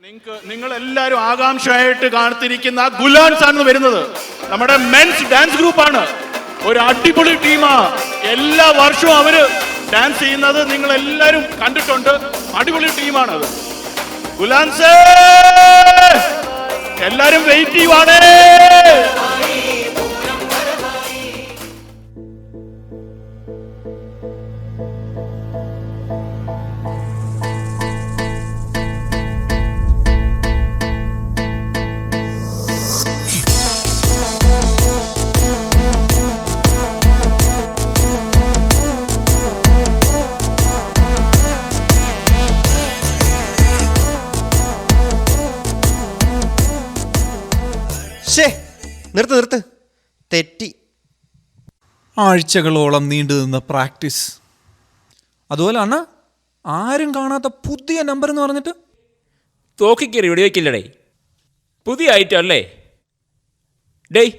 നിങ്ങൾ എല്ലാവരും ആകാംക്ഷയായിട്ട് കാത്തിരിക്കുന്ന ഗുലാൻസ് ആണ് വരുന്നത്. നമ്മുടെ മെൻസ് ഡാൻസ് ഗ്രൂപ്പാണ്. ഒരു അടിപൊളി ടീമാ. എല്ലാ വർഷവും അവര് ഡാൻസ് ചെയ്യുന്നത് നിങ്ങൾ എല്ലാവരും കണ്ടിട്ടുണ്ട്. അടിപൊളി ടീമാണ് അത്. ഗുലാൻസ് എല്ലാരും വെയിറ്റ് ചെയ്യുവാണേ. നിർത്ത് തെറ്റി. ആഴ്ചകളോളം നീണ്ടു നിന്ന പ്രാക്ടീസ്. അതുപോലെ അണ്ണ ആരും കാണാത്ത പുതിയ നമ്പർ എന്ന് പറഞ്ഞിട്ട് തോക്കിക്കറി വെടിവെക്കില്ലടേ. പുതിയ ഐറ്റം അല്ലേ? ഡേയ്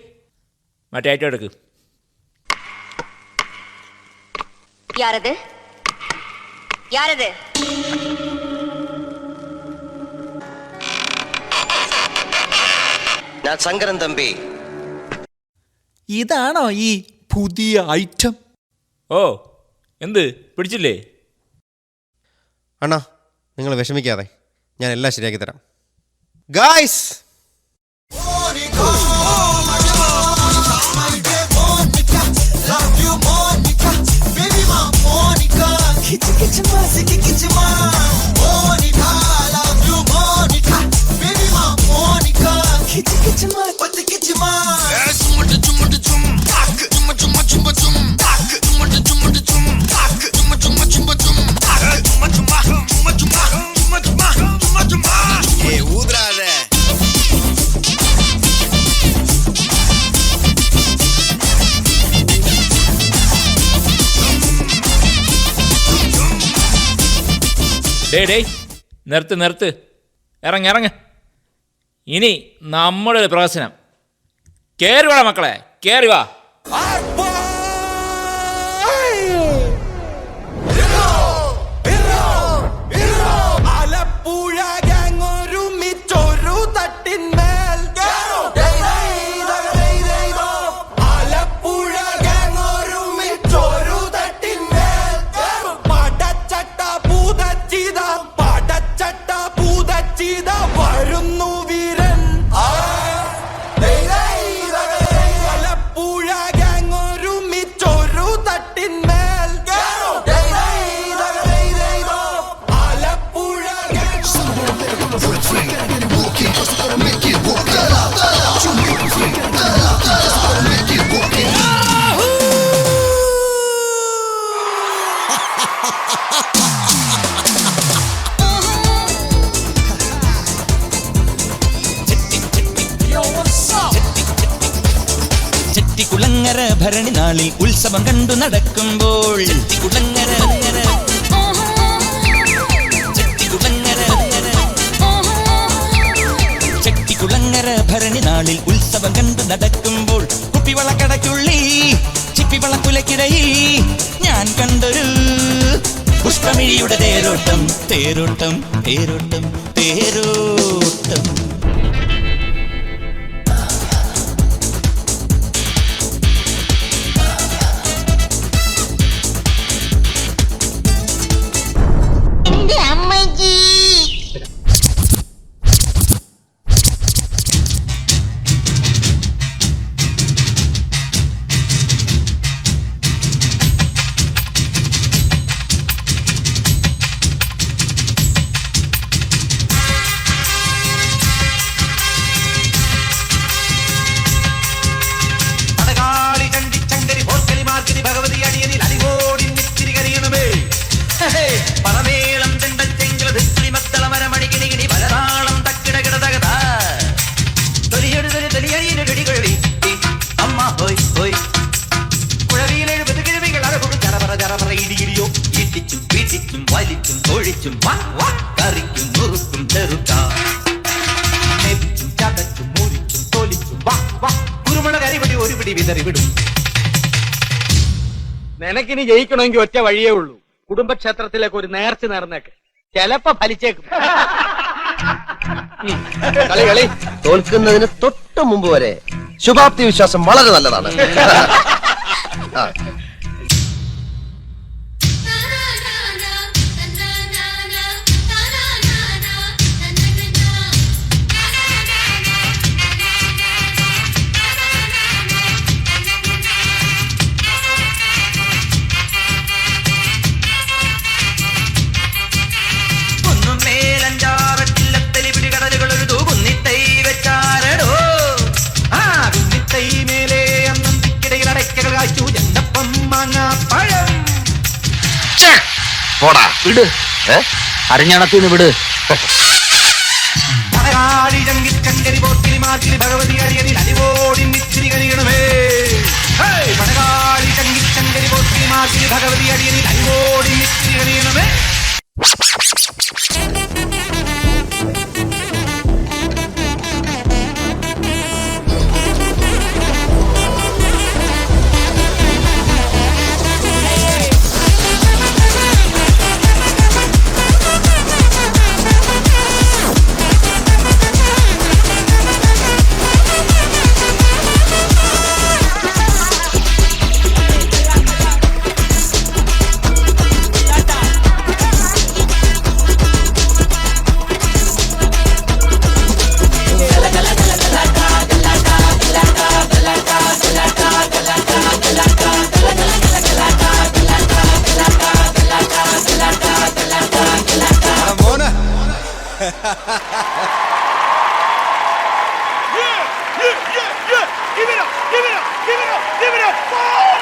മറ്റേ ഐറ്റം എടുക്ക്. யாரது யாரது? ഞാൻ ശങ്കരൻ തമ്പി. ഇതാണോ ഈ പുതിയ ഐറ്റം? ഓ എന്ത് പിടിച്ചില്ലേ? അണ്ണാ നിങ്ങൾ വിഷമിക്കാതെ, ഞാൻ എല്ലാം ശരിയാക്കി തരാം. ഗായ്സ് ഡേയ് നിർത്ത് ഇറങ്ങ. ഇനി നമ്മുടെ ഒരു പ്രഹസനം. കേറി വാ മക്കളെ, കേറി വാ. ചെട്ടിക്കുളങ്ങര ഭരണി നാളിൽ ഉത്സവം കണ്ടു നടക്കുമ്പോൾ ചെട്ടിക്കുളങ്ങര ഭരണി നാളിൽ ഉത്സവം കണ്ടു നടക്കുമ്പോൾ കുപ്പിവളക്കടയ്ക്കുള്ളി ചിപ്പിവളക്കുലക്കിടയിൽ ഞാൻ കണ്ടൊരു പുഷ്പമിഴിയുടെ തേരോട്ടം തേരോട്ടം തേരോട്ടം തേരോട്ടം. നിനക്കിനി ജയിക്കണമെങ്കിൽ ഒറ്റ വഴിയേ ഉള്ളൂ. കുടുംബക്ഷേത്രത്തിലേക്ക് ഒരു നേർച്ച നേർന്നേക്ക്, ചിലപ്പോ ഫലിച്ചേക്കും. കളി കളി തോൽക്കുന്നതിന് തൊട്ട് മുമ്പ് വരെ ശുഭാപ്തി വിശ്വാസം വളരെ നല്ലതാണ്. ആ. പോടാ വിട്, അരഞ്ഞണത്തിന് വിട്. Bhagavathi അടിയനിൽ അടിവോടി മിത്തിരി കഴിയണമേ. Bhagavathi അടിയനിൽ അടിവോടി മിത്തിരി കഴിയണമേ. Give it up! Give it up! Give it up! Give it up!